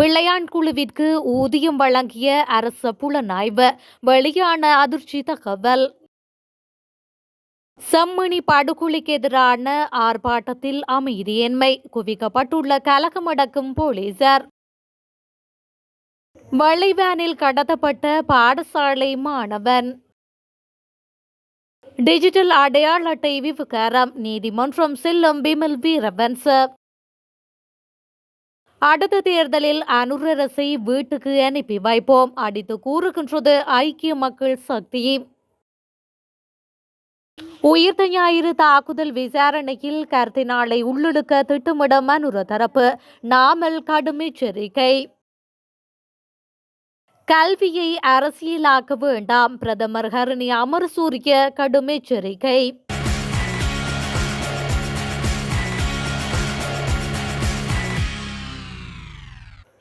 பிள்ளையான் குழுவிற்கு ஊதியம் வழங்கிய அரச புலனாய்வு வெளியான அதிர்ச்சி தகவல். செம்மணி படுகொலைக்கு எதிரான ஆர்ப்பாட்டத்தில் அமைதியின்மை, குவிக்கப்பட்டுள்ள கலகமடக்கும் போலீசார். வெள்ளைவேனில் கடத்தப்பட்ட பாடசாலை மாணவன். டிஜிட்டல் அடையாள அட்டை விவகாரம் நீதிமன்றம் செல்லும் பிமல் வீரவன்ச. அடுத்த தேர்தலில் அனுரரசை வீட்டுக்கு அனுப்பி வைப்போம் அடித்து கூறுகின்றது ஐக்கிய மக்கள் சக்தி. உயிர்த்த ஞாயிறு தாக்குதல் விசாரணையில் கருத்தினாலை உள்ளிழுக்க திட்டமிடும் அனுர தரப்பு, நாமல் கடும் எச்சரிக்கை. கல்வியை அரசியலாக்க வேண்டாம், பிரதமர் ஹரணி அமரசூரிய கடும் எச்சரிக்கை.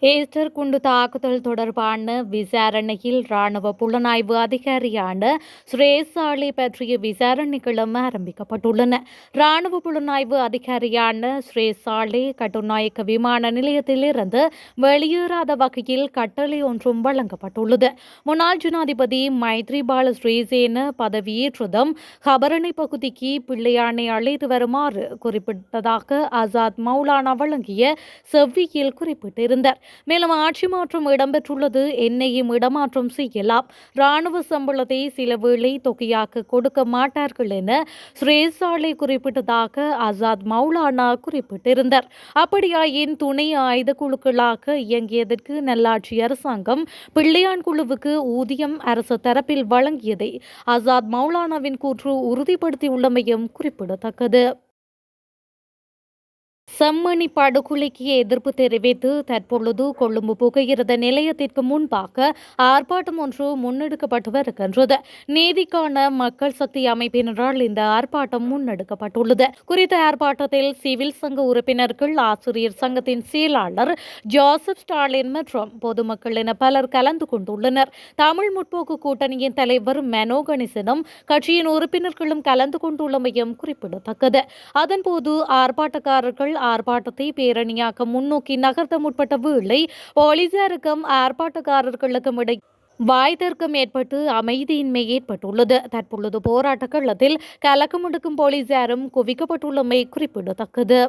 ஈஸ்டர் குண்டு தாக்குதல் தொடர்பான விசாரணையில் ராணுவ புலனாய்வு அதிகாரியான ஸ்ரேசாலி பற்றிய விசாரணைகளும் ஆரம்பிக்கப்பட்டுள்ளன. ராணுவ புலனாய்வு அதிகாரியான ஸ்ரேசாலி கட்டுநாயக்க விமான நிலையத்திலிருந்து வெளியேறாத வகையில் கட்டளை ஒன்றும் வழங்கப்பட்டுள்ளது. முன்னாள் ஜனாதிபதி மைத்ரிபால ஸ்ரீசேன பதவியேற்றதும் கபரணை பகுதிக்கு பிள்ளையானை அழைத்து வருமாறு குறிப்பிட்டதாக ஆசாத் மௌலானா வழங்கிய செவ்வியில் குறிப்பிட்டிருந்தார். மேலும் ஆட்சி மாற்றம் இடம்பெற்றுள்ளது, என்னையும் இடமாற்றம் செய்யலாம், ராணுவ சம்பளத்தை சில வேளை தொகையாக கொடுக்க மாட்டார்கள் என ஸ்ரேசாலை குறிப்பிட்டதாக ஆசாத் மௌலானா குறிப்பிட்டிருந்தார். அப்படியாயின் துணை ஆயுத குழுக்களாக இயங்கியதற்கு நல்லாட்சி அரசாங்கம் பிள்ளையான் குழுவுக்கு ஊதியம் அரசு தரப்பில் வழங்கியதை ஆசாத் மௌலானாவின் கூற்று உறுதிப்படுத்தியுள்ளமையும் குறிப்பிடத்தக்கது. செம்மணி படுகொலைக்கு எதிர்ப்பு தெரிவித்து தற்பொழுது கொழும்பு புகையிரத நிலையத்திற்கு முன்பாக ஆர்ப்பாட்டம் ஒன்று முன்னெடுக்கப்பட்டு வருகின்றது. நீதிக்கான மக்கள் சக்தி அமைப்பினரால் இந்த ஆர்ப்பாட்டம் முன்னெடுக்கப்பட்டுள்ளது. குறித்த ஆர்ப்பாட்டத்தில் சிவில் சங்க உறுப்பினர்கள், ஆசிரியர் சங்கத்தின் செயலாளர் ஜோசப் ஸ்டாலின் மற்றும் பொதுமக்கள் என பலர் கலந்து கொண்டுள்ளனர். தமிழ் முற்போக்கு கூட்டணியின் தலைவர் மெனோ கணேசனும் கட்சியின் உறுப்பினர்களும் கலந்து கொண்டுள்ளமையும் குறிப்பிடத்தக்கது. அதன்போது ஆர்ப்பாட்டக்காரர்கள் ஆர்ப்பாட்டத்தை பேரணியாக்க முன்னோக்கி நகர்த்த முற்பட்ட வேளை போலீசாருக்கும் ஆர்ப்பாட்டக்காரர்களுக்கும் இடையே வாய்தர்க்கம் ஏற்பட்டு அமைதியின்மை ஏற்பட்டுள்ளது. தற்பொழுது போராட்ட களத்தில் கலக்கமுடுக்கும் போலீசாரும் குவிக்கப்பட்டுள்ளமை குறிப்பிடத்தக்கது.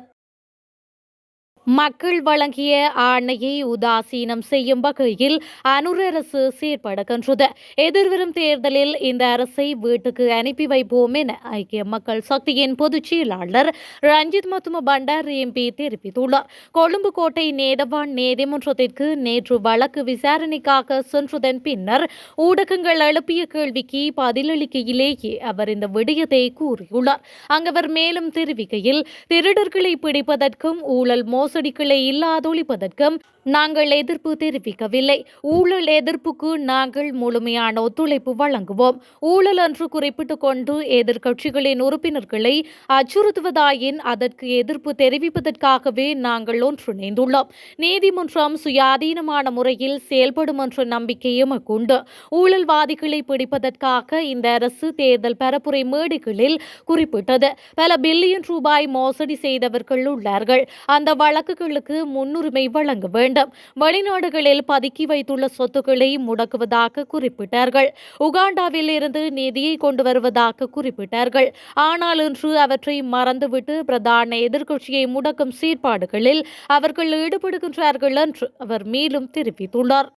மக்கள் வழங்கிய ஆணையை உதாசீனம் செய்யும் வகையில் அனுர அரசு செயற்படுகின்றது. எதிர்வரும் தேர்தலில் இந்த அரசை வீட்டுக்கு அனுப்பி வைப்போம் என ஐக்கிய மக்கள் சக்தியின் பொதுச் செயலாளர் ரஞ்சித் மத்தும பண்டார் எம்பி தெரிவித்துள்ளார். கொழும்பு கோட்டை நீதவான் நீதிமன்றத்திற்கு நேற்று வழக்கு விசாரணைக்காக சென்றதன் பின்னர் ஊடகங்கள் எழுப்பிய கேள்விக்கு பதிலளிக்கையிலேயே அவர் இந்த விடயத்தை கூறியுள்ளார். அங்கவர் மேலும் தெரிவிக்கையில், திருடர்களை பிடிப்பதற்கும் ஊழல் மோசடிகளை இல்லாதொழிப்பதற்கும் நாங்கள் எதிர்ப்பு தெரிவிக்கவில்லை. ஊழல் எதிர்ப்புக்கு நாங்கள் முழுமையான ஒத்துழைப்பு வழங்குவோம். ஊழல் என்று குறிப்பிட்டுக் கொண்டு எதிர்க்கட்சிகளின் உறுப்பினர்களை அச்சுறுத்துவதாயின் அதற்கு எதிர்ப்பு தெரிவிப்பதற்காகவே நாங்கள் ஒன்றிணைந்துள்ளோம். நீதிமன்றம் சுயாதீனமான முறையில் செயல்படும் என்ற நம்பிக்கை எமக்கு உண்டு. ஊழல்வாதிகளை பிடிப்பதற்காக இந்த அரசு தேர்தல் பரப்புரை மேடைகளில் குறிப்பிட்டது. பல பில்லியன் ரூபாய் மோசடி செய்தவர்கள் உள்ளார்கள். அந்த வழக்குகளுக்கு முன்னுரிமை வழங்க வேண்டும். வெளிநாடுகளில் பதுக்கி வைத்துள்ள சொத்துக்களை முடக்குவதாக குறிப்பிட்டார்கள். உகாண்டாவில் இருந்து நிதியை கொண்டு வருவதாக குறிப்பிட்டார்கள். ஆனால் இன்று அவற்றை மறந்துவிட்டு பிரதான எதிர்க்கட்சியை முடக்கும் செயற்பாடுகளில் அவர்கள் ஈடுபடுகின்றார்கள் என்று அவர் மேலும் தெரிவித்துள்ளார்.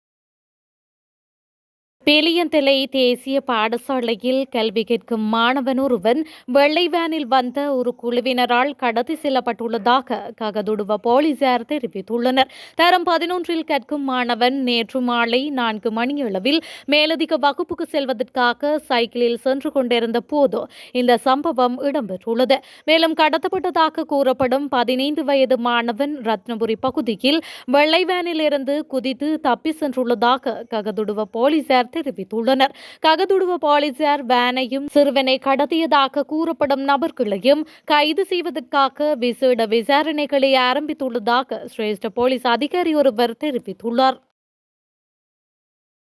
பெலியந்தலை தேசிய பாடசாலையில் கல்வி கேட்கும் மாணவன் ஒருவன் வெள்ளை வேனில் வந்த ஒரு குழுவினரால் கடத்தி செல்லப்பட்டுள்ளதாக ககதுடுவ போலீசார் தெரிவித்துள்ளனர். தரம் 11 கற்கும் மாணவன் நேற்று மாலை 4 மணியளவில் மேலதிக வகுப்புக்கு செல்வதற்காக சைக்கிளில் சென்று கொண்டிருந்த போது இந்த சம்பவம் இடம்பெற்றுள்ளது. மேலும் கடத்தப்பட்டதாக கூறப்படும் 15 வயது மாணவன் ரத்னபுரி பகுதியில் வெள்ளை வேனில் இருந்து குதித்து தப்பி சென்றுள்ளதாக ககதுடுவ போலீசார் தெரிவித்துள்ளனர். ககதுடுவ போலீசார் வேனையும் சிறுவனை கடத்தியதாக கூறப்படும் நபர்களையும் கைது செய்வதற்காக விசேட விசாரணைகளை ஆரம்பித்துள்ளதாக சிரேஷ்ட போலீஸ் அதிகாரி ஒருவர் தெரிவித்துள்ளார்.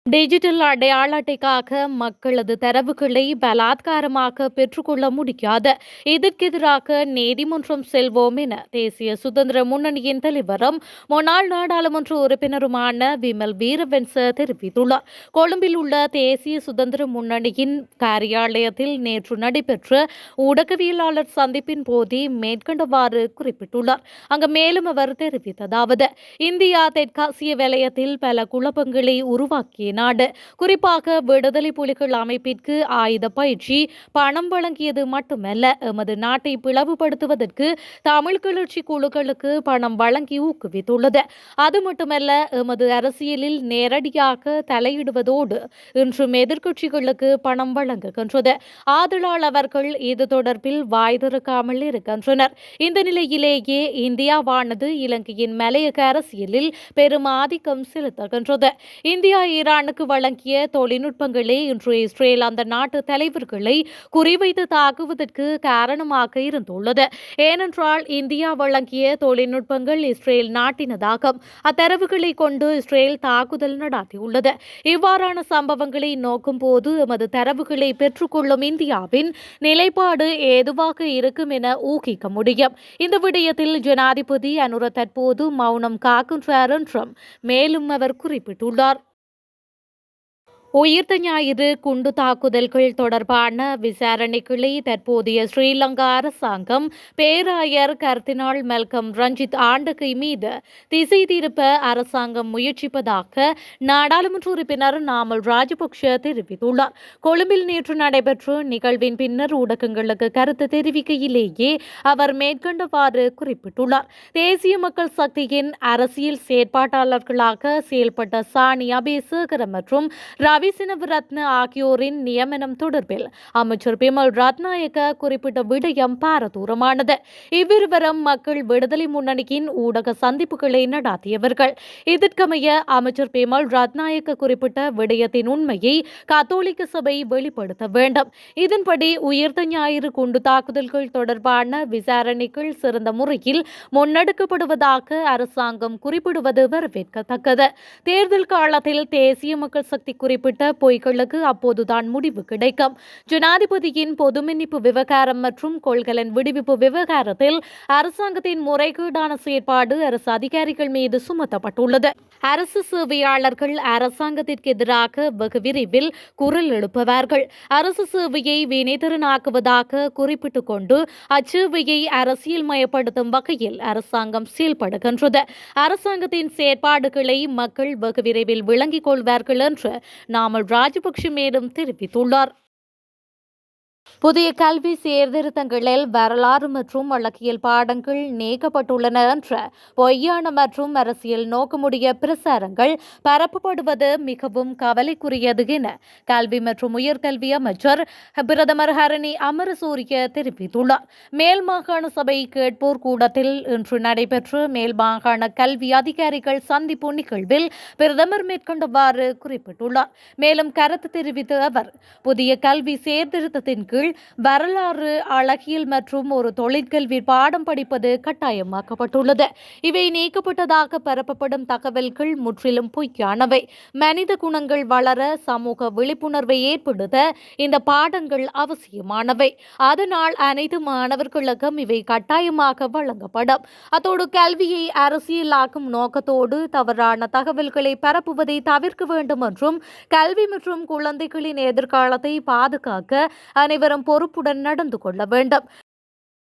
டிஜிட்டல் அடையாள அட்டைக்காக மக்களது தரவுகளை பலாத்காரமாக பெற்றுக்கொள்ள முடியாது. இதற்கெதிராக நீதிமன்றம் செல்வோம் என தேசிய சுதந்திர முன்னணியின் தலைவரும் முன்னாள் நாடாளுமன்ற உறுப்பினருமான விமல் வீரவன்ச தெரிவித்துள்ளார். கொழும்பில் உள்ள தேசிய சுதந்திர முன்னணியின் காரியாலயத்தில் நேற்று நடைபெற்ற ஊடகவியலாளர் சந்திப்பின் போதே மேற்கண்டவாறு குறிப்பிட்டுள்ளார். அங்கு மேலும் அவர் தெரிவித்ததாவது, இந்தியா தெற்காசிய வலயத்தில் பல குழப்பங்களை உருவாக்கிய நாடு. குறிப்பாக விடுதலை புலிகள் அமைப்பிற்கு ஆயுத பயிற்சி, பணம் வழங்கியது மட்டுமல்ல, எமது நாட்டை பிளவுபடுத்துவதற்கு தமிழ் கிளர்ச்சி குழுக்களுக்கு பணம் வழங்கி ஊக்குவித்துள்ளது. அது மட்டுமல்ல, எமது அரசியலில் நேரடியாக தலையிடுவதோடு இன்றும் எதிர்க்கட்சிகளுக்கு பணம் வழங்குகின்றது. ஆதலால் அவர்கள் இது தொடர்பில் வாய் திறக்காமல் இருக்கின்றனர். இந்த நிலையிலேயே இந்தியாவானது இலங்கையின் மலையக அரசியலில் பெரும் ஆதிக்கம் செலுத்துகின்றது. இந்தியா ஈரானுக்கு வழங்கிய தொழில்நுட்பங்களே இன்று இஸ்ரேல் அந்த நாட்டு தலைவர்களை குறிவைத்து தாக்குவதற்கு காரணமாக இருந்துள்ளது. ஏனென்றால் இந்தியா வழங்கிய தொழில்நுட்பங்கள் இஸ்ரேல் நாட்டினதாகும். அத்தரவுகளை கொண்டு இஸ்ரேல் தாக்குதல் நடத்தியுள்ளது. இவ்வாறான சம்பவங்களை நோக்கும் போது எமது தரவுகளை பெற்றுக்கொள்ளும் இந்தியாவின் நிலைப்பாடு ஏதுவாக இருக்கும் என ஊகிக்க முடியும். இந்த விடயத்தில் ஜனாதிபதி அனுர தற்போது மௌனம் காக்கின்றார் என்றும் மேலும் அவர் குறிப்பிட்டுள்ளார். உயிர்த்த ஞாயிறு குண்டு தாக்குதல்கள் தொடர்பான விசாரணைகளை தற்போதைய ஸ்ரீலங்கா அரசாங்கம் பேராயர் கர்தினால் மெல்கம் ரஞ்சித் ஆண்டகை மீது திசை திருப்ப அரசாங்கம் முயற்சிப்பதாக நாடாளுமன்ற உறுப்பினர் நாமல் ராஜபக்ஷ தெரிவித்துள்ளார். கொழும்பில் நேற்று நடைபெற்ற நிகழ்வின் பின்னர் ஊடகங்களுக்கு கருத்து தெரிவிக்கையிலேயே அவர் மேற்கண்டவாறு குறிப்பிட்டுள்ளார். தேசிய மக்கள் சக்தியின் அரசியல் செயற்பாட்டாளர்களாக செயல்பட்ட சாணி அபேசேகர மற்றும் ரவிசினவரத்ன ஆகியோரின் நியமனம் தொடர்பில் அமைச்சர் பிமல் ரத்நாயக்க குறிப்பிட்ட விடயம் பாரதூரமானது. இவ்விருவரும் மக்கள் விடுதலை முன்னணியின் ஊடக சந்திப்புகளை நடாத்தியவர்கள். இதற்கமைய அமைச்சர் பிமல் ரத்நாயக்க குறிப்பிட்ட விடயத்தின் உண்மையை கத்தோலிக்க சபை வெளிப்படுத்த வேண்டும். இதன்படி உயிர்த்த ஞாயிறு குண்டு தாக்குதல்கள் தொடர்பான விசாரணைகள் சிறந்த முறையில் முன்னெடுக்கப்படுவதாக அரசாங்கம் குறிப்பிடுவது வரவேற்கத்தக்கது. தேர்தல் காலத்தில் தேசிய மக்கள் சக்தி குறிப்பிட்ட பொய்களுக்கு அப்போதுதான் முடிவு கிடைக்கும். ஜனாதிபதியின் பொது மன்னிப்பு விவகாரம் மற்றும் கொள்கலன் விடுவிப்பு விவகாரத்தில் அரசாங்கத்தின் முறைகேடான செயற்பாடு அரசு அதிகாரிகள் மீது சுமத்தப்பட்டுள்ளது. அரசு சேவையாளர்கள் அரசாங்கத்திற்கு எதிராக வெகு விரைவில் குரல் எழுப்புவார்கள். அரசு சேவையை வினைத்திறனாக்குவதாக குறிப்பிட்டுக் கொண்டு அச்சேவையை அரசியல் மயப்படுத்தும் வகையில் அரசாங்கம் செயல்படுகின்றது. அரசாங்கத்தின் செயற்பாடுகளை மக்கள் வெகு விரைவில் விளங்கிக் கொள்வார்கள் என்று நாமல் ராஜபக்ஷ மேலும் தெரிவித்துள்ளார். புதிய கல்வி சீர்திருத்தங்களில் வரலாறு மற்றும் வழக்கியல் பாடங்கள் நீக்கப்பட்டுள்ளன என்ற பொய்யான மற்றும் அரசியல் நோக்கமுடைய பிரசாரங்கள் பரப்பப்படுவது மிகவும் கவலைக்குரியது என கல்வி மற்றும் உயர்கல்வி அமைச்சர் பிரதமர் ஹரணி அமரசூரிய தெரிவித்துள்ளார். மேல் மாகாண சபை கேட்போர் கூடத்தில் இன்று நடைபெற்ற மேல் மாகாண கல்வி அதிகாரிகள் சந்திப்பு நிகழ்வில் பிரதமர் மேற்கொண்டவாறு குறிப்பிட்டுள்ளார். மேலும் கருத்து தெரிவித்த அவர், புதிய கல்வி சீர்திருத்தத்தின் கீழ் வரலாறு, அழகியல் மற்றும் ஒரு தொழிற்கல்வி பாடம் படிப்பது கட்டாயமாக்கப்பட்டுள்ளது. இவை நீக்கப்பட்டதாக பரப்பப்படும் தகவல்கள் முற்றிலும் பொய்யானவை. மனித குணங்கள் வளர சமூக விழிப்புணர்வை ஏற்படுத்த இந்த பாடங்கள் அவசியமானவை. அதனால் அனைத்து மாணவர்களுக்கும் இவை கட்டாயமாக வழங்கப்படும். அத்தோடு கல்வியை அரசியலாக்கும் நோக்கத்தோடு தவறான தகவல்களை பரப்புவதை தவிர்க்க வேண்டும் என்றும் கல்வி மற்றும் குழந்தைகளின் எதிர்காலத்தை பாதுகாக்க அனைவரும் பொறுப்புடன் நடந்து கொள்ள வேண்டும்.